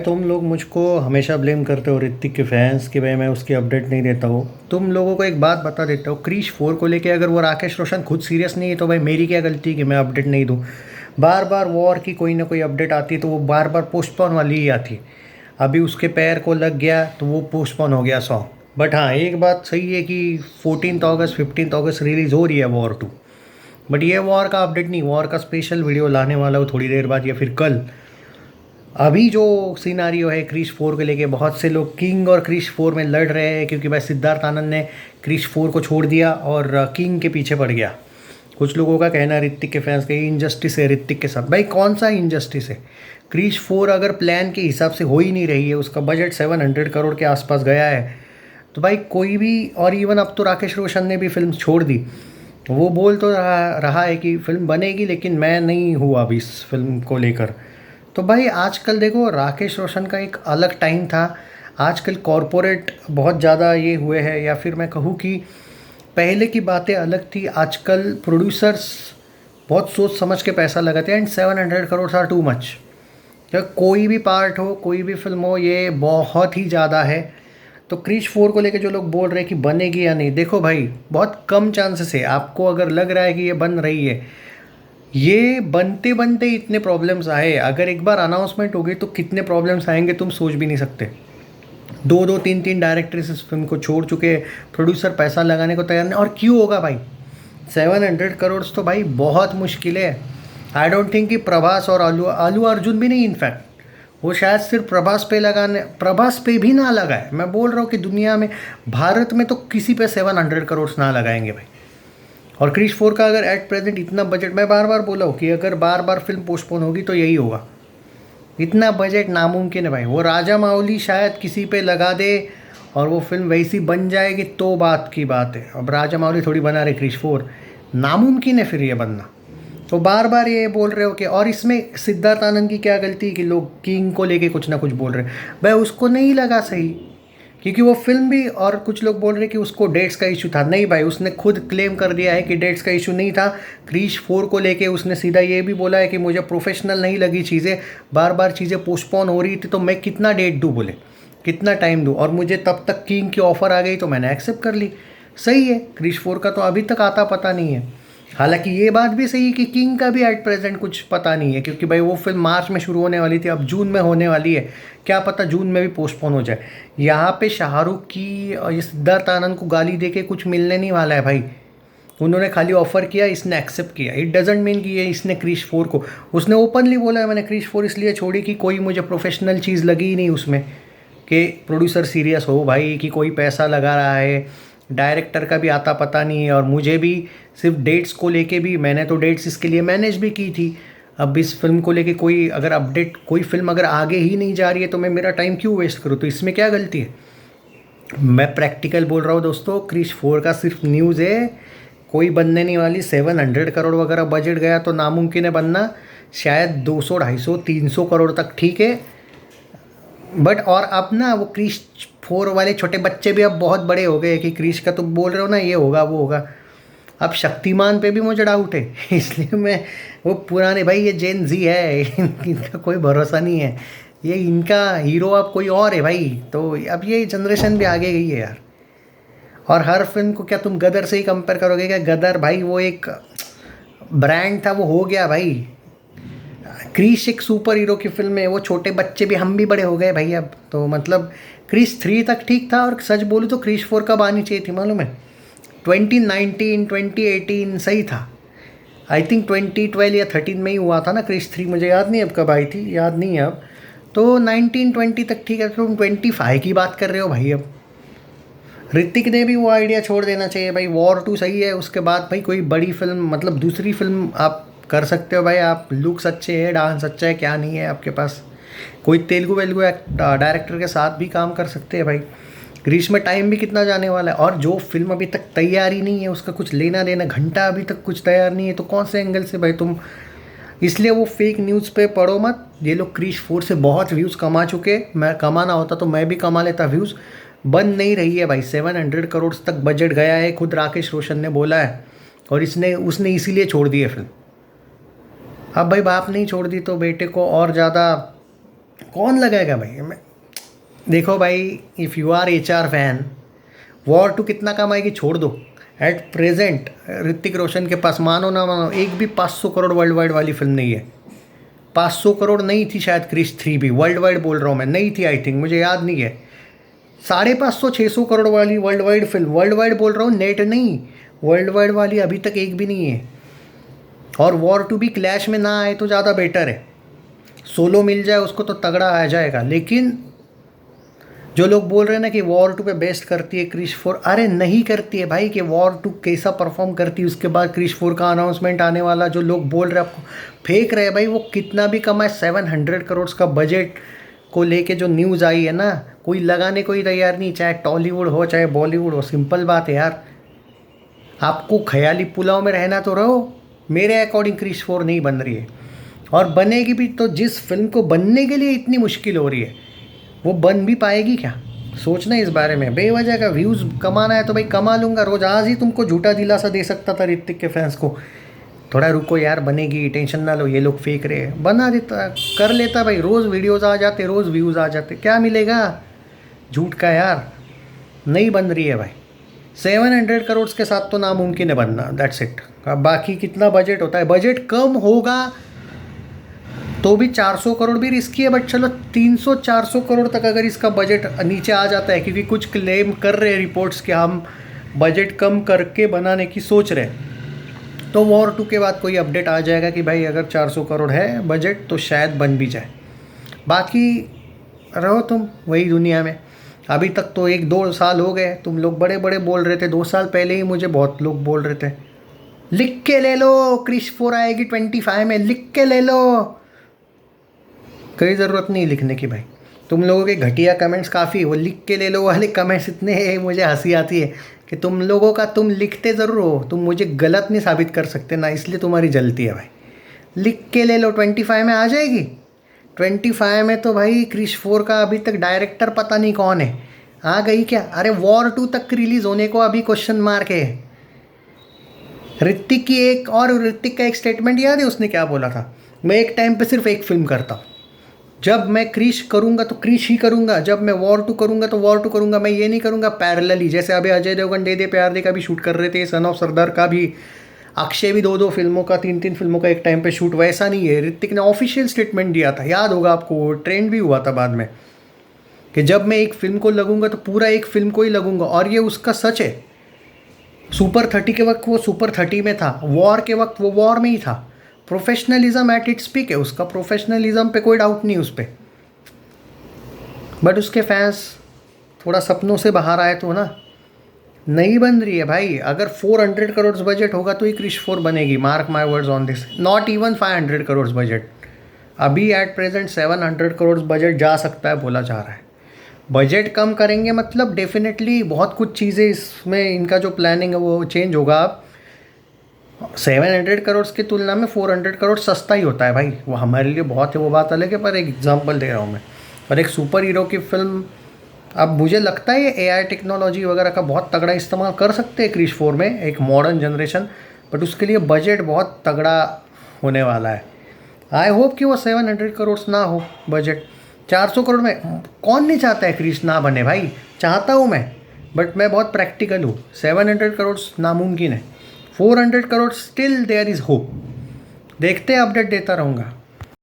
तुम लोग मुझको हमेशा ब्लेम करते हो ऋतिक के फैंस कि भाई मैं उसकी अपडेट नहीं देता हूँ। तुम लोगों को एक बात बता देता हूँ, क्रिश 4 को लेके अगर वो राकेश रोशन खुद सीरियस नहीं है तो भाई मेरी क्या गलती है कि मैं अपडेट नहीं दूँ। बार बार वॉर की कोई ना कोई अपडेट आती है तो वो बार बार पोस्टपोन वाली ही आती है। अभी उसके पैर को लग गया तो वो पोस्टपोन हो गया सॉन्ग। बट हाँ, एक बात सही है कि 14 अगस्त 15 अगस्त रिलीज़ हो रही है वॉर 2। बट ये वॉर का अपडेट नहीं, वॉर का स्पेशल वीडियो लाने वाला हूँ थोड़ी देर बाद या फिर कल। अभी जो सिनारियो है क्रिश 4 को लेके, बहुत से लोग किंग और क्रिश 4 में लड़ रहे हैं क्योंकि भाई सिद्धार्थ आनंद ने क्रिश 4 को छोड़ दिया और किंग के पीछे पड़ गया। कुछ लोगों का कहना है ऋतिक के फैंस का इनजस्टिस है ऋतिक के साथ। भाई कौन सा इनजस्टिस है? क्रिश 4 अगर प्लान के हिसाब से हो ही नहीं रही है, उसका बजट 700 करोड़ के आसपास गया है, तो भाई कोई भी, और इवन अब तो राकेश रोशन ने भी फिल्म छोड़ दी। वो बोल तो रहा है कि फिल्म बनेगी लेकिन मैं नहीं हूँ अभी इस फिल्म को लेकर। तो भाई आजकल देखो, राकेश रोशन का एक अलग टाइम था। आजकल कॉरपोरेट बहुत ज़्यादा ये हुए हैं, या फिर मैं कहूँ कि पहले की बातें अलग थी। आजकल प्रोड्यूसर्स बहुत सोच समझ के पैसा लगाते हैं and 700 crore are too much. या कोई भी पार्ट हो, कोई भी फिल्म हो, ये बहुत ही ज़्यादा है। तो क्रिश 4 को लेके जो लोग बोल रहे हैं कि बनेगी या नहीं, देखो भाई बहुत कम चांसेस है। आपको अगर लग रहा है कि ये बन रही है, ये बनते बनते इतने प्रॉब्लम्स आए। अगर एक बार अनाउंसमेंट हो गई तो कितने प्रॉब्लम्स आएंगे तुम सोच भी नहीं सकते। दो दो तीन तीन डायरेक्टर्स इस फिल्म को छोड़ चुके, प्रोड्यूसर पैसा लगाने को तैयार नहीं। और क्यों होगा भाई? 700 करोड़ तो भाई बहुत मुश्किल है। आई डोंट थिंक कि प्रभास और आलू आलू अर्जुन भी नहीं, इनफैक्ट वो शायद सिर्फ प्रभास पे लगाने, प्रभास पे भी ना लगाए। मैं बोल रहा हूँ कि दुनिया में, भारत में तो किसी पे 700 करोड़ ना लगाएंगे भाई। और क्रिश 4 का अगर एट प्रेजेंट इतना बजट, मैं बार बार बोला हूँ कि अगर बार बार फिल्म पोस्टपोन होगी तो यही होगा। इतना बजट नामुमकिन है भाई। वो राजा मौली शायद किसी पे लगा दे और वो फिल्म वैसी बन जाएगी तो बात की बात है। अब राजा मौली थोड़ी बना रहे क्रिश 4, नामुमकिन है फिर ये बनना। तो बार बार ये बोल रहे हो कि, और इसमें सिद्धार्थ आनंद की क्या गलती है कि लोग किंग को लेके कुछ ना कुछ बोल रहे हैं। भाई उसको नहीं लगा सही, क्योंकि वो फिल्म भी, और कुछ लोग बोल रहे हैं कि उसको डेट्स का इशू था। नहीं भाई, उसने खुद क्लेम कर दिया है कि डेट्स का इशू नहीं था। क्रिश 4 को लेके उसने सीधा ये भी बोला है कि मुझे प्रोफेशनल नहीं लगी चीज़ें, बार बार चीज़ें पोस्टपोन हो रही थी तो मैं कितना डेट दूँ, बोले कितना टाइम दूँ, और मुझे तब तक किंग की ऑफ़र आ गई तो मैंने एक्सेप्ट कर ली। सही है, क्रिश 4 का तो अभी तक आता पता नहीं है। हालांकि ये बात भी सही है कि किंग का भी एट प्रेजेंट कुछ पता नहीं है, क्योंकि भाई वो फिल्म मार्च में शुरू होने वाली थी, अब जून में होने वाली है। क्या पता जून में भी पोस्टपोन हो जाए। यहाँ पे शाहरुख की और ये सिद्धार्थ आनंद को गाली दे के कुछ मिलने नहीं वाला है भाई। उन्होंने खाली ऑफर किया, इसने एक्सेप्ट किया। इट डजेंट मीन कि ये इसने क्रिश 4 को, उसने ओपनली बोला है मैंने क्रिश 4 इसलिए छोड़ी कि कोई मुझे प्रोफेशनल चीज़ लगी ही नहीं उसमें, कि प्रोड्यूसर सीरियस हो भाई, कि कोई पैसा लगा रहा है, डायरेक्टर का भी आता पता नहीं है। और मुझे भी सिर्फ डेट्स को लेके भी, मैंने तो डेट्स इसके लिए मैनेज भी की थी। अब इस फिल्म को लेके कोई अगर अपडेट, कोई फिल्म अगर आगे ही नहीं जा रही है तो मैं मेरा टाइम क्यों वेस्ट करूँ? तो इसमें क्या गलती है? मैं प्रैक्टिकल बोल रहा हूँ दोस्तों, क्रिश 4 का सिर्फ न्यूज़ है, कोई बनने नहीं वाली। 700 करोड़ वगैरह बजट गया तो नामुमकिन है बनना। शायद 200 250 300 करोड़ तक ठीक है। बट और अब ना वो क्रिश 4 वाले छोटे बच्चे भी अब बहुत बड़े हो गए कि क्रिश का तो बोल रहे हो ना, ये होगा वो होगा। अब शक्तिमान पे भी मुझे डाउट है इसलिए मैं, वो पुराने भाई, ये जेन जी है इनका कोई भरोसा नहीं है। ये इनका हीरो अब कोई और है भाई। तो अब ये जनरेशन भी आगे गई है यार। और हर फिल्म को क्या तुम गदर से ही कंपेयर करोगे? क्या गदर भाई वो एक ब्रांड था, वो हो गया भाई। क्रिश एक सुपर हीरो की फिल्म है, वो छोटे बच्चे भी, हम भी बड़े हो गए भाई अब तो। मतलब क्रिश 3 तक ठीक था, और सच बोलूँ तो क्रिश 4 कब आनी चाहिए थी मालूम है? 2019 2018 सही था। आई थिंक 2012 या 13 में ही हुआ था ना क्रिश 3, मुझे याद नहीं अब कब आई थी, याद नहीं है अब। तो 1920 तक ठीक है, तुम 25 की बात कर रहे हो भाई अब। ऋतिक ने भी वो आइडिया छोड़ देना चाहिए भाई। वॉर 2 सही है, उसके बाद भाई कोई बड़ी फिल्म, मतलब दूसरी फिल्म आप कर सकते हो भाई। आप लुक्स अच्छे हैं, डांस अच्छा है, क्या नहीं है आपके पास? कोई तेलुगु वेलुगु डायरेक्टर के साथ भी काम कर सकते हैं भाई। ग्रीस में टाइम भी कितना जाने वाला है, और जो फिल्म अभी तक तैयार ही नहीं है उसका कुछ लेना देना, घंटा अभी तक कुछ तैयार नहीं है, तो कौन से एंगल से भाई तुम? इसलिए वो फेक न्यूज़ पे पढ़ो मत। ये लोग क्रिश 4 से बहुत व्यूज़ कमा चुके, मैं कमाना होता तो मैं भी कमा लेता व्यूज़। बन नहीं रही है भाई। 700 करोड़ तक बजट गया है, खुद राकेश रोशन ने बोला है, और इसने उसने इसीलिए छोड़ दी है फिल्म। अब भाई बाप नहीं छोड़ दी तो बेटे को और ज़्यादा कौन लगाएगा भाई? देखो भाई, if you are HR fan, War two कितना कमाएगी छोड़ दो। एट प्रेजेंट ऋतिक रोशन के पास, मानो ना मानो, एक भी 500 करोड़ वर्ल्ड वाइड वाली फिल्म नहीं है। 500 करोड़ नहीं थी शायद क्रिश 3 भी, वर्ल्ड वाइड बोल रहा हूँ मैं, नहीं थी आई थिंक, मुझे याद नहीं है। 550 600 करोड़ वाली world wide film, world wide बोल रहा हूँ, नेट नहीं, वर्ल्ड वाइड वाली अभी तक एक भी नहीं है। और वॉर टू भी क्लैश में ना आए तो ज़्यादा बेटर है। सोलो मिल जाए उसको तो तगड़ा आ जाएगा। लेकिन जो लोग बोल रहे हैं ना कि वॉर टू पे बेस्ट करती है क्रिश 4, अरे नहीं करती है भाई। कि वॉर टू कैसा परफॉर्म करती है, उसके बाद क्रिश 4 का अनाउंसमेंट आने वाला, जो लोग बोल रहे हैं आपको फेंक रहे हैं भाई, वो कितना भी कमाए, 700 करोड़ का बजट को लेके जो न्यूज़ आई है ना, कोई लगाने को ही तैयार नहीं, चाहे टॉलीवुड हो चाहे बॉलीवुड हो। सिंपल बात है यार, आपको ख्याली पुलाव में रहना तो रहो। मेरे अकॉर्डिंग क्रिश 4 नहीं बन रही है, और बनेगी भी तो जिस फिल्म को बनने के लिए इतनी मुश्किल हो रही है, वो बन भी पाएगी क्या? सोचना इस बारे में। बेवजह का व्यूज़ कमाना है तो भाई कमा लूँगा रोज़। आज ही तुमको झूठा दिलासा दे सकता था ऋतिक के फैंस को, थोड़ा रुको यार बनेगी, टेंशन ना लो, ये लोग फेंक रहे हैं, बना देता, कर लेता भाई। रोज़ वीडियोज़ आ जाते, रोज़ व्यूज़ आ जाते, क्या मिलेगा झूठ का यार? नहीं बन रही है भाई। 700 करोड़ के साथ तो नामुमकिन है बनना, दैट्स इट। अब बाकी कितना बजट होता है, बजट कम होगा तो भी 400 करोड़ भी रिस्की है, बट चलो 300-400 करोड़ तक अगर इसका बजट नीचे आ जाता है, क्योंकि कुछ क्लेम कर रहे हैं रिपोर्ट्स कि हम बजट कम करके बनाने की सोच रहे हैं, तो वॉर 2 के बाद कोई अपडेट आ जाएगा कि भाई अगर 400 करोड़ है बजट तो शायद बन भी जाए। बाकी रहो तुम वही दुनिया में। अभी तक तो 1-2 साल हो गए, तुम लोग बड़े बड़े बोल रहे थे। 2 साल पहले ही मुझे बहुत लोग बोल रहे थे लिख के ले लो क्रिश 4 आएगी 25 में, लिख के ले लो। कोई ज़रूरत नहीं लिखने की भाई। तुम लोगों के घटिया कमेंट्स काफ़ी, वो लिख के ले लो वाले कमेंट्स इतने मुझे हंसी आती है कि तुम लोगों का, तुम लिखते ज़रूर हो, तुम मुझे गलत नहीं साबित कर सकते ना, इसलिए तुम्हारी जलती है भाई। लिख के ले लो 25 में आ जाएगी। 25 में तो भाई क्रिश 4 का अभी तक डायरेक्टर पता नहीं कौन है, आ गई क्या? अरे वॉर 2 तक रिलीज़ होने को अभी क्वेश्चन मार्क है। ऋतिक की एक और, ऋतिक का एक स्टेटमेंट याद है उसने क्या बोला था? मैं एक टाइम पे सिर्फ एक फिल्म करता हूँ, जब मैं क्रिश करूँगा तो क्रिश ही करूँगा, जब मैं वॉर 2 करूँगा तो वॉर 2 करूँगा। मैं ये नहीं करूँगा पैरेलली, जैसे अभी अजय देवगन दे दे प्यार दे का भी शूट कर रहे थे, सन ऑफ सरदार का भी, अक्षय भी 2-2 फिल्मों का, 3-3 फिल्मों का एक टाइम पे शूट। वैसा नहीं है, ऋतिक ने ऑफिशियल स्टेटमेंट दिया था, याद होगा आपको, ट्रेंड भी हुआ था बाद में, कि जब मैं एक फिल्म को लगूंगा तो पूरा एक फिल्म को ही लगूंगा। और ये उसका सच है। सुपर 30 के वक्त वो सुपर 30 में था, वॉर के वक्त वो वॉर में ही था। प्रोफेशनलिज्म एट इट्स पीक है उसका, प्रोफेशनलिज्म पे कोई डाउट नहीं उस पर। बट उसके फैंस थोड़ा सपनों से बाहर आए तो ना, नहीं बन रही है भाई। अगर 400 करोड़ बजट होगा तो ही क्रिश 4 बनेगी, mark my words on this. Not even 500 crore budget, अभी एट प्रेजेंट 700 करोड़ बजट जा सकता है बोला जा रहा है। बजट कम करेंगे मतलब डेफिनेटली बहुत कुछ चीज़ें इसमें, इनका जो प्लानिंग है वो चेंज होगा। अब 700 करोड़ की तुलना में 400 करोड़ सस्ता ही होता है भाई, वो हमारे लिए बहुत है, वो बात अलग है। पर एक एग्जांपल दे रहा हूँ मैं। और एक सुपर हीरो की फिल्म, अब मुझे लगता है ये AI टेक्नोलॉजी वगैरह का बहुत तगड़ा इस्तेमाल कर सकते हैं क्रिश 4 में, एक मॉडर्न जनरेशन, बट उसके लिए बजट बहुत तगड़ा होने वाला है। आई होप कि वो 700 करोड़ ना हो बजट। 400 करोड़ में कौन नहीं चाहता है क्रिश ना बने भाई, चाहता हूँ मैं, बट मैं बहुत प्रैक्टिकल हूँ। 700 करोड़ नामुमकिन है, 400 crore still there is hope. देखते हैं, अपडेट देता रहूँगा।